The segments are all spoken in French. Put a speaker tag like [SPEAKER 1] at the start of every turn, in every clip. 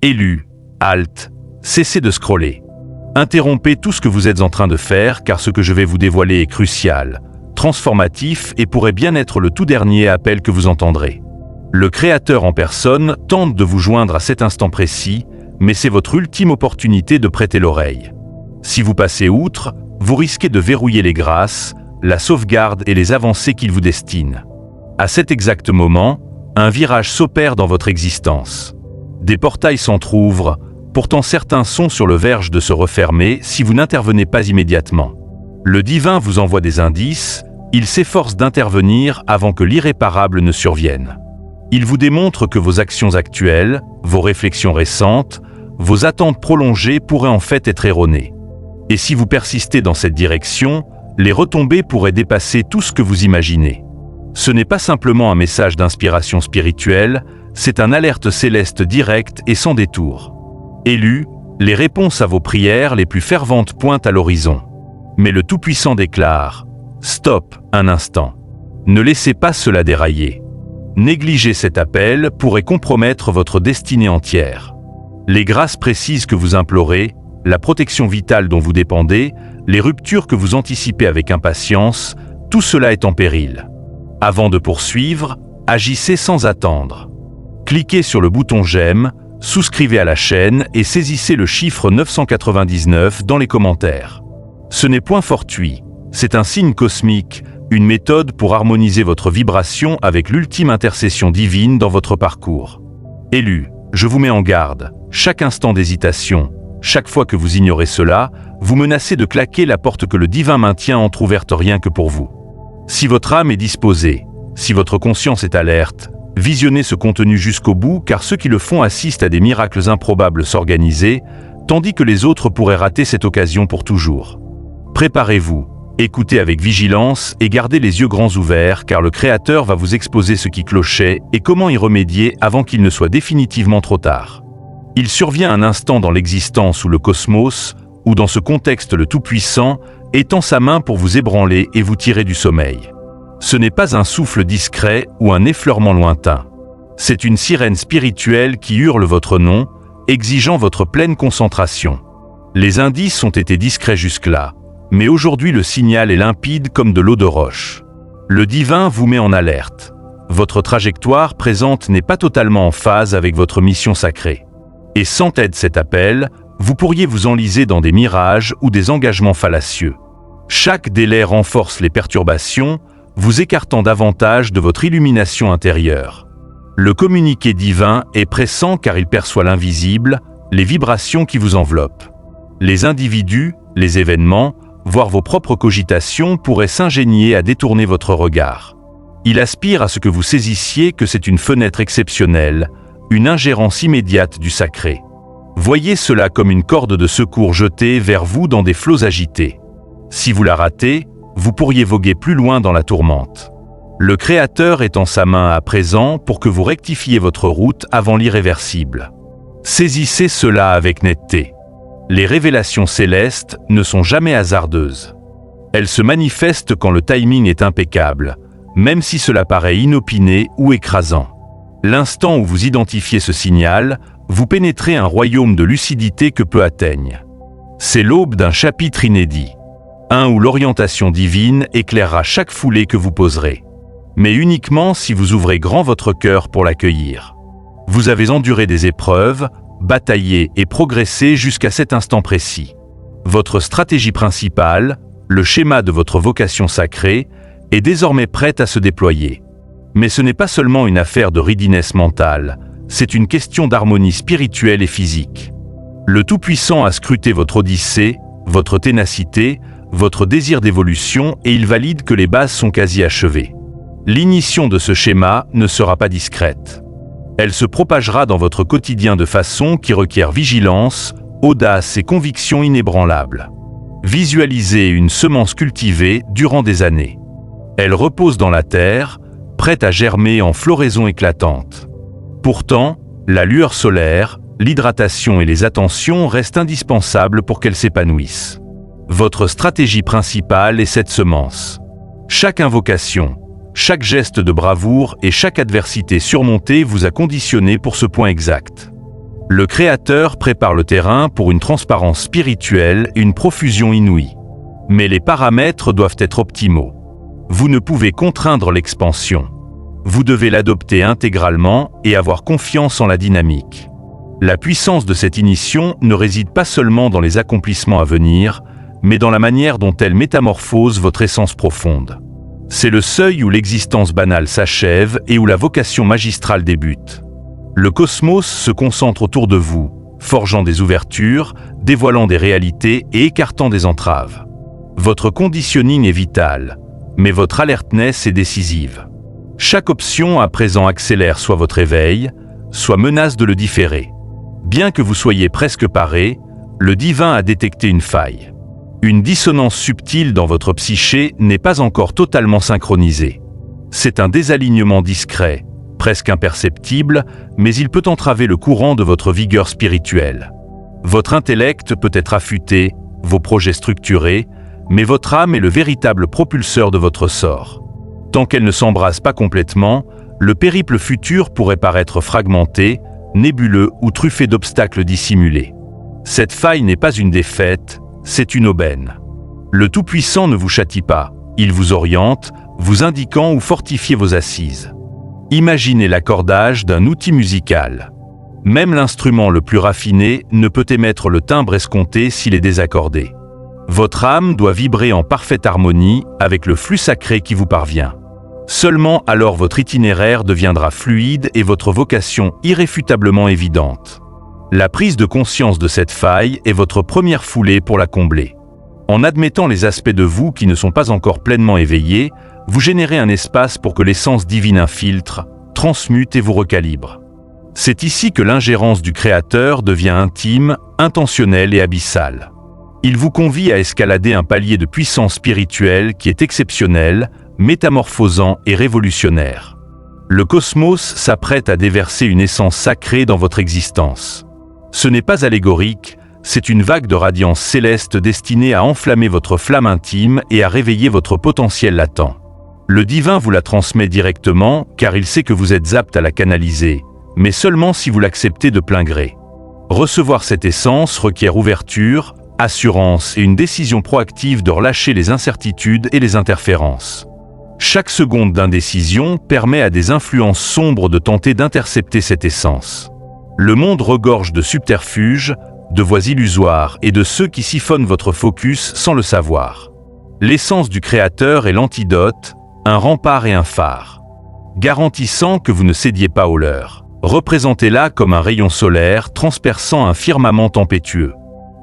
[SPEAKER 1] Élu, halte, cessez de scroller. Interrompez tout ce que vous êtes en train de faire car ce que je vais vous dévoiler est crucial, transformatif et pourrait bien être le tout dernier appel que vous entendrez. Le Créateur en personne tente de vous joindre à cet instant précis, mais c'est votre ultime opportunité de prêter l'oreille. Si vous passez outre, vous risquez de verrouiller les grâces, la sauvegarde et les avancées qu'il vous destine. À cet exact moment, un virage s'opère dans votre existence. Des portails s'entr'ouvrent, pourtant certains sont sur le verge de se refermer si vous n'intervenez pas immédiatement. Le divin vous envoie des indices, il s'efforce d'intervenir avant que l'irréparable ne survienne. Il vous démontre que vos actions actuelles, vos réflexions récentes, vos attentes prolongées pourraient en fait être erronées. Et si vous persistez dans cette direction, les retombées pourraient dépasser tout ce que vous imaginez. Ce n'est pas simplement un message d'inspiration spirituelle, c'est un alerte céleste directe et sans détour. Élu, les réponses à vos prières les plus ferventes pointent à l'horizon. Mais le Tout-Puissant déclare « Stop, un instant. Ne laissez pas cela dérailler. Négliger cet appel pourrait compromettre votre destinée entière. Les grâces précises que vous implorez, la protection vitale dont vous dépendez, les ruptures que vous anticipez avec impatience, tout cela est en péril. Avant de poursuivre, agissez sans attendre. Cliquez sur le bouton j'aime, souscrivez à la chaîne et saisissez le chiffre 999 dans les commentaires. Ce n'est point fortuit, c'est un signe cosmique, une méthode pour harmoniser votre vibration avec l'ultime intercession divine dans votre parcours. Élu, je vous mets en garde, chaque instant d'hésitation, chaque fois que vous ignorez cela, vous menacez de claquer la porte que le divin maintient entrouverte rien que pour vous. Si votre âme est disposée, si votre conscience est alerte, visionnez ce contenu jusqu'au bout car ceux qui le font assistent à des miracles improbables s'organiser, tandis que les autres pourraient rater cette occasion pour toujours. Préparez-vous, écoutez avec vigilance et gardez les yeux grands ouverts car le Créateur va vous exposer ce qui clochait et comment y remédier avant qu'il ne soit définitivement trop tard. Il survient un instant dans l'existence ou le cosmos, où dans ce contexte le Tout-Puissant étend sa main pour vous ébranler et vous tirer du sommeil. Ce n'est pas un souffle discret ou un effleurement lointain. C'est une sirène spirituelle qui hurle votre nom, exigeant votre pleine concentration. Les indices ont été discrets jusque-là, mais aujourd'hui le signal est limpide comme de l'eau de roche. Le divin vous met en alerte. Votre trajectoire présente n'est pas totalement en phase avec votre mission sacrée. Et sans aide cet appel, vous pourriez vous enliser dans des mirages ou des engagements fallacieux. Chaque délai renforce les perturbations, vous écartant davantage de votre illumination intérieure. Le communiqué divin est pressant car il perçoit l'invisible, les vibrations qui vous enveloppent. Les individus, les événements, voire vos propres cogitations pourraient s'ingénier à détourner votre regard. Il aspire à ce que vous saisissiez que c'est une fenêtre exceptionnelle, une ingérence immédiate du sacré. Voyez cela comme une corde de secours jetée vers vous dans des flots agités. Si vous la ratez, vous pourriez voguer plus loin dans la tourmente. Le Créateur est en sa main à présent pour que vous rectifiez votre route avant l'irréversible. Saisissez cela avec netteté. Les révélations célestes ne sont jamais hasardeuses. Elles se manifestent quand le timing est impeccable, même si cela paraît inopiné ou écrasant. L'instant où vous identifiez ce signal, vous pénétrez un royaume de lucidité que peu atteignent. C'est l'aube d'un chapitre inédit, un où l'orientation divine éclairera chaque foulée que vous poserez. Mais uniquement si vous ouvrez grand votre cœur pour l'accueillir. Vous avez enduré des épreuves, bataillé et progressé jusqu'à cet instant précis. Votre stratégie principale, le schéma de votre vocation sacrée, est désormais prête à se déployer. Mais ce n'est pas seulement une affaire de readiness mentale, c'est une question d'harmonie spirituelle et physique. Le Tout-Puissant a scruté votre odyssée, votre ténacité, votre désir d'évolution et il valide que les bases sont quasi achevées. L'initiation de ce schéma ne sera pas discrète. Elle se propagera dans votre quotidien de façon qui requiert vigilance, audace et conviction inébranlables. Visualisez une semence cultivée durant des années. Elle repose dans la terre, prête à germer en floraison éclatante. Pourtant, la lueur solaire, l'hydratation et les attentions restent indispensables pour qu'elle s'épanouisse. Votre stratégie principale est cette semence. Chaque invocation, chaque geste de bravoure et chaque adversité surmontée vous a conditionné pour ce point exact. Le Créateur prépare le terrain pour une transparence spirituelle et une profusion inouïe. Mais les paramètres doivent être optimaux. Vous ne pouvez contraindre l'expansion. Vous devez l'adopter intégralement et avoir confiance en la dynamique. La puissance de cette ignition ne réside pas seulement dans les accomplissements à venir, mais dans la manière dont elle métamorphose votre essence profonde. C'est le seuil où l'existence banale s'achève et où la vocation magistrale débute. Le cosmos se concentre autour de vous, forgeant des ouvertures, dévoilant des réalités et écartant des entraves. Votre conditioning est vital, mais votre alertness est décisive. Chaque option à présent accélère soit votre éveil, soit menace de le différer. Bien que vous soyez presque paré, le divin a détecté une faille. Une dissonance subtile dans votre psyché n'est pas encore totalement synchronisée. C'est un désalignement discret, presque imperceptible, mais il peut entraver le courant de votre vigueur spirituelle. Votre intellect peut être affûté, vos projets structurés, mais votre âme est le véritable propulseur de votre sort. Tant qu'elle ne s'embrase pas complètement, le périple futur pourrait paraître fragmenté, nébuleux ou truffé d'obstacles dissimulés. Cette faille n'est pas une défaite, c'est une aubaine. Le Tout-Puissant ne vous châtie pas, il vous oriente, vous indiquant où fortifier vos assises. Imaginez l'accordage d'un outil musical. Même l'instrument le plus raffiné ne peut émettre le timbre escompté s'il est désaccordé. Votre âme doit vibrer en parfaite harmonie avec le flux sacré qui vous parvient. Seulement alors votre itinéraire deviendra fluide et votre vocation irréfutablement évidente. La prise de conscience de cette faille est votre première foulée pour la combler. En admettant les aspects de vous qui ne sont pas encore pleinement éveillés, vous générez un espace pour que l'essence divine infiltre, transmute et vous recalibre. C'est ici que l'ingérence du Créateur devient intime, intentionnelle et abyssale. Il vous convie à escalader un palier de puissance spirituelle qui est exceptionnel, métamorphosant et révolutionnaire. Le cosmos s'apprête à déverser une essence sacrée dans votre existence. Ce n'est pas allégorique, c'est une vague de radiance céleste destinée à enflammer votre flamme intime et à réveiller votre potentiel latent. Le divin vous la transmet directement car il sait que vous êtes apte à la canaliser, mais seulement si vous l'acceptez de plein gré. Recevoir cette essence requiert ouverture, assurance et une décision proactive de relâcher les incertitudes et les interférences. Chaque seconde d'indécision permet à des influences sombres de tenter d'intercepter cette essence. Le monde regorge de subterfuges, de voies illusoires et de ceux qui siphonnent votre focus sans le savoir. L'essence du Créateur est l'antidote, un rempart et un phare. Garantissant que vous ne cédiez pas aux leurs. Représentez-la comme un rayon solaire transperçant un firmament tempétueux.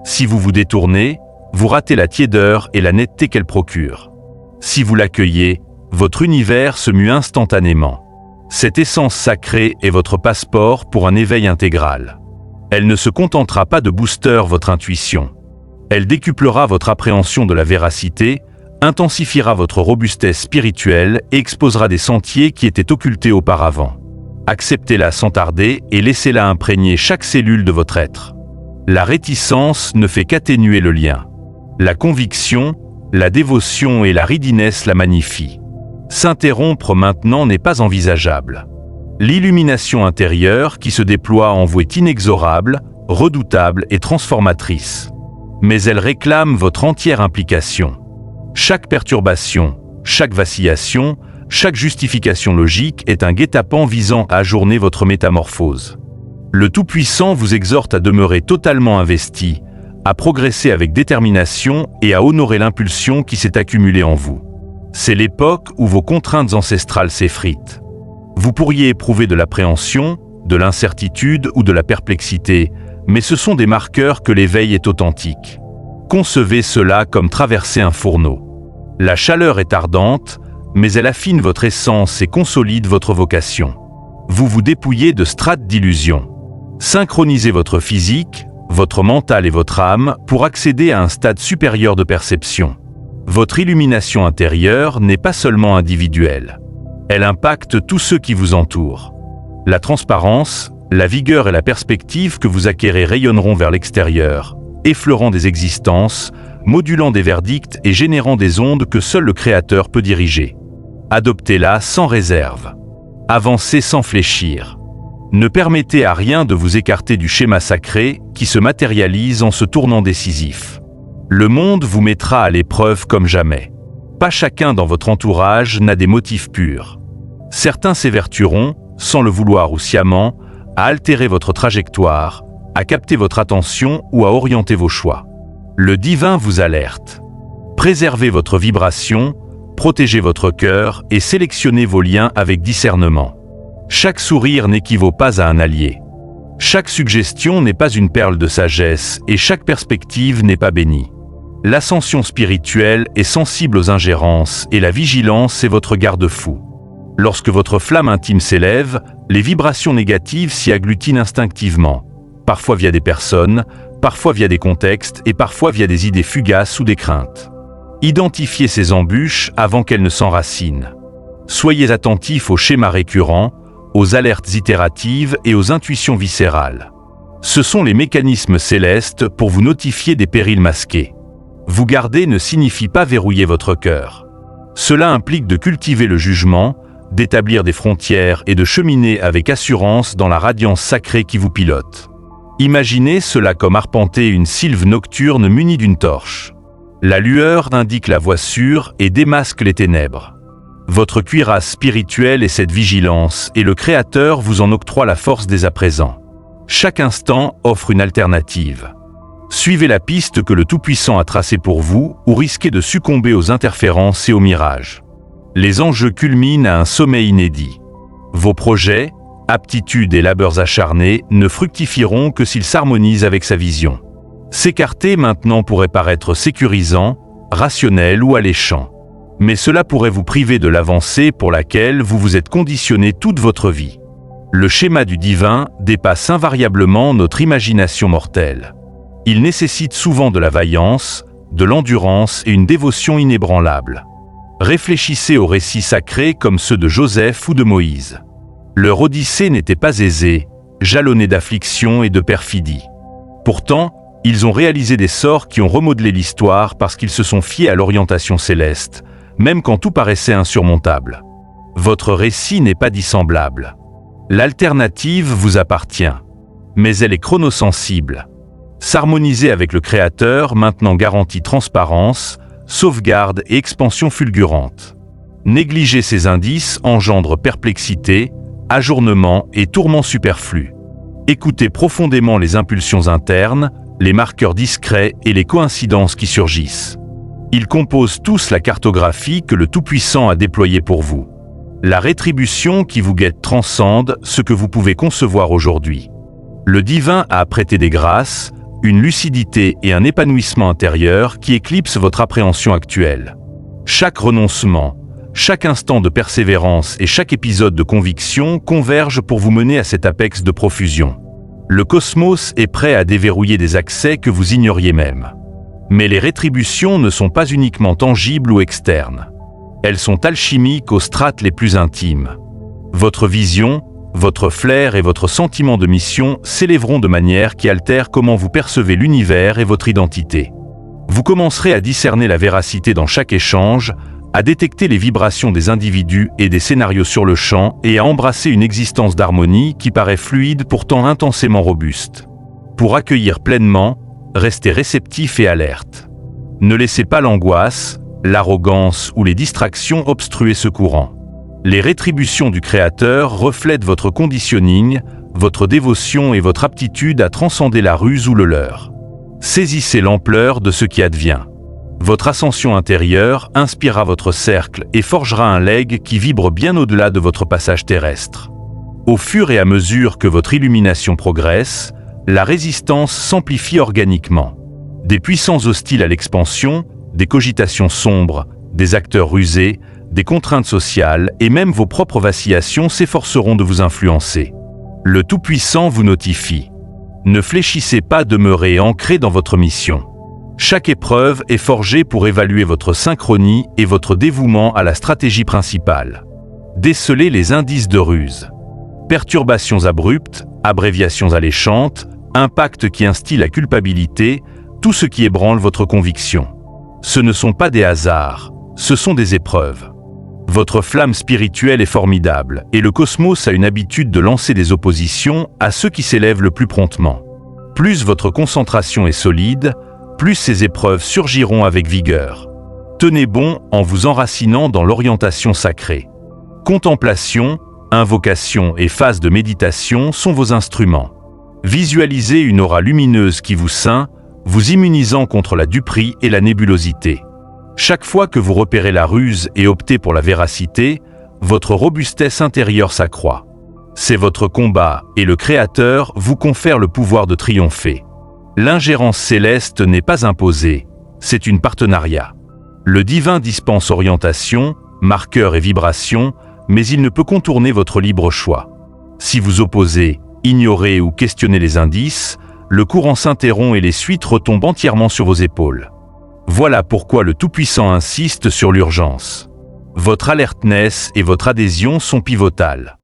[SPEAKER 1] Si vous vous détournez, vous ratez la tiédeur et la netteté qu'elle procure. Si vous l'accueillez, votre univers se mue instantanément. Cette essence sacrée est votre passeport pour un éveil intégral. Elle ne se contentera pas de booster votre intuition. Elle décuplera votre appréhension de la véracité, intensifiera votre robustesse spirituelle et exposera des sentiers qui étaient occultés auparavant. Acceptez-la sans tarder et laissez-la imprégner chaque cellule de votre être. La réticence ne fait qu'atténuer le lien. La conviction, la dévotion et la ridinesse la magnifient. S'interrompre maintenant n'est pas envisageable. L'illumination intérieure qui se déploie en vous est inexorable, redoutable et transformatrice. Mais elle réclame votre entière implication. Chaque perturbation, chaque vacillation, chaque justification logique est un guet-apens visant à ajourner votre métamorphose. Le Tout-Puissant vous exhorte à demeurer totalement investi, à progresser avec détermination et à honorer l'impulsion qui s'est accumulée en vous. C'est l'époque où vos contraintes ancestrales s'effritent. Vous pourriez éprouver de l'appréhension, de l'incertitude ou de la perplexité, mais ce sont des marqueurs que l'éveil est authentique. Concevez cela comme traverser un fourneau. La chaleur est ardente, mais elle affine votre essence et consolide votre vocation. Vous vous dépouillez de strates d'illusions. Synchronisez votre physique, votre mental et votre âme pour accéder à un stade supérieur de perception. Votre illumination intérieure n'est pas seulement individuelle. Elle impacte tous ceux qui vous entourent. La transparence, la vigueur et la perspective que vous acquérez rayonneront vers l'extérieur, effleurant des existences, modulant des verdicts et générant des ondes que seul le Créateur peut diriger. Adoptez-la sans réserve. Avancez sans fléchir. Ne permettez à rien de vous écarter du schéma sacré qui se matérialise en ce tournant décisif. Le monde vous mettra à l'épreuve comme jamais. Pas chacun dans votre entourage n'a des motifs purs. Certains s'évertueront, sans le vouloir ou sciemment, à altérer votre trajectoire, à capter votre attention ou à orienter vos choix. Le divin vous alerte. Préservez votre vibration, protégez votre cœur et sélectionnez vos liens avec discernement. Chaque sourire n'équivaut pas à un allié. Chaque suggestion n'est pas une perle de sagesse et chaque perspective n'est pas bénie. L'ascension spirituelle est sensible aux ingérences et la vigilance est votre garde-fou. Lorsque votre flamme intime s'élève, les vibrations négatives s'y agglutinent instinctivement, parfois via des personnes, parfois via des contextes et parfois via des idées fugaces ou des craintes. Identifiez ces embûches avant qu'elles ne s'enracinent. Soyez attentifs aux schémas récurrents, aux alertes itératives et aux intuitions viscérales. Ce sont les mécanismes célestes pour vous notifier des périls masqués. Vous garder ne signifie pas verrouiller votre cœur. Cela implique de cultiver le jugement, d'établir des frontières et de cheminer avec assurance dans la radiance sacrée qui vous pilote. Imaginez cela comme arpenter une sylve nocturne munie d'une torche. La lueur indique la voie sûre et démasque les ténèbres. Votre cuirasse spirituelle est cette vigilance et le Créateur vous en octroie la force dès à présent. Chaque instant offre une alternative. Suivez la piste que le Tout-Puissant a tracée pour vous ou risquez de succomber aux interférences et aux mirages. Les enjeux culminent à un sommet inédit. Vos projets, aptitudes et labeurs acharnés ne fructifieront que s'ils s'harmonisent avec sa vision. S'écarter maintenant pourrait paraître sécurisant, rationnel ou alléchant. Mais cela pourrait vous priver de l'avancée pour laquelle vous vous êtes conditionné toute votre vie. Le schéma du divin dépasse invariablement notre imagination mortelle. Il nécessite souvent de la vaillance, de l'endurance et une dévotion inébranlable. Réfléchissez aux récits sacrés comme ceux de Joseph ou de Moïse. Leur odyssée n'était pas aisée, jalonnée d'affliction et de perfidie. Pourtant, ils ont réalisé des sorts qui ont remodelé l'histoire parce qu'ils se sont fiés à l'orientation céleste, même quand tout paraissait insurmontable. Votre récit n'est pas dissemblable. L'alternative vous appartient, mais elle est chronosensible. S'harmoniser avec le Créateur maintenant garantit transparence, sauvegarde et expansion fulgurante. Négliger ces indices engendre perplexité, ajournement et tourments superflus. Écoutez profondément les impulsions internes, les marqueurs discrets et les coïncidences qui surgissent. Ils composent tous la cartographie que le Tout-Puissant a déployée pour vous. La rétribution qui vous guette transcende ce que vous pouvez concevoir aujourd'hui. Le divin a prêté des grâces, une lucidité et un épanouissement intérieur qui éclipsent votre appréhension actuelle. Chaque renoncement, chaque instant de persévérance et chaque épisode de conviction convergent pour vous mener à cet apex de profusion. Le cosmos est prêt à déverrouiller des accès que vous ignoriez même. Mais les rétributions ne sont pas uniquement tangibles ou externes. Elles sont alchimiques aux strates les plus intimes. Votre vision, votre flair et votre sentiment de mission s'élèveront de manière qui altère comment vous percevez l'univers et votre identité. Vous commencerez à discerner la véracité dans chaque échange, à détecter les vibrations des individus et des scénarios sur le champ et à embrasser une existence d'harmonie qui paraît fluide pourtant intensément robuste. Pour accueillir pleinement, restez réceptif et alerte. Ne laissez pas l'angoisse, l'arrogance ou les distractions obstruer ce courant. Les rétributions du Créateur reflètent votre conditioning, votre dévotion et votre aptitude à transcender la ruse ou le leurre. Saisissez l'ampleur de ce qui advient. Votre ascension intérieure inspirera votre cercle et forgera un legs qui vibre bien au-delà de votre passage terrestre. Au fur et à mesure que votre illumination progresse, la résistance s'amplifie organiquement. Des puissants hostiles à l'expansion, des cogitations sombres, des acteurs rusés, des contraintes sociales et même vos propres vacillations s'efforceront de vous influencer. Le Tout-Puissant vous notifie. Ne fléchissez pas, demeurez ancré dans votre mission. Chaque épreuve est forgée pour évaluer votre synchronie et votre dévouement à la stratégie principale. Décelez les indices de ruse. Perturbations abruptes, abréviations alléchantes, impacts qui instillent la culpabilité, tout ce qui ébranle votre conviction. Ce ne sont pas des hasards, ce sont des épreuves. Votre flamme spirituelle est formidable, et le cosmos a une habitude de lancer des oppositions à ceux qui s'élèvent le plus promptement. Plus votre concentration est solide, plus ces épreuves surgiront avec vigueur. Tenez bon en vous enracinant dans l'orientation sacrée. Contemplation, invocation et phase de méditation sont vos instruments. Visualisez une aura lumineuse qui vous ceint, vous immunisant contre la duperie et la nébulosité. Chaque fois que vous repérez la ruse et optez pour la véracité, votre robustesse intérieure s'accroît. C'est votre combat et le Créateur vous confère le pouvoir de triompher. L'ingérence céleste n'est pas imposée, c'est une partenariat. Le divin dispense orientation, marqueur et vibration, mais il ne peut contourner votre libre choix. Si vous opposez, ignorez ou questionnez les indices, le courant s'interrompt et les suites retombent entièrement sur vos épaules. Voilà pourquoi le Tout-Puissant insiste sur l'urgence. Votre alertness et votre adhésion sont pivotales.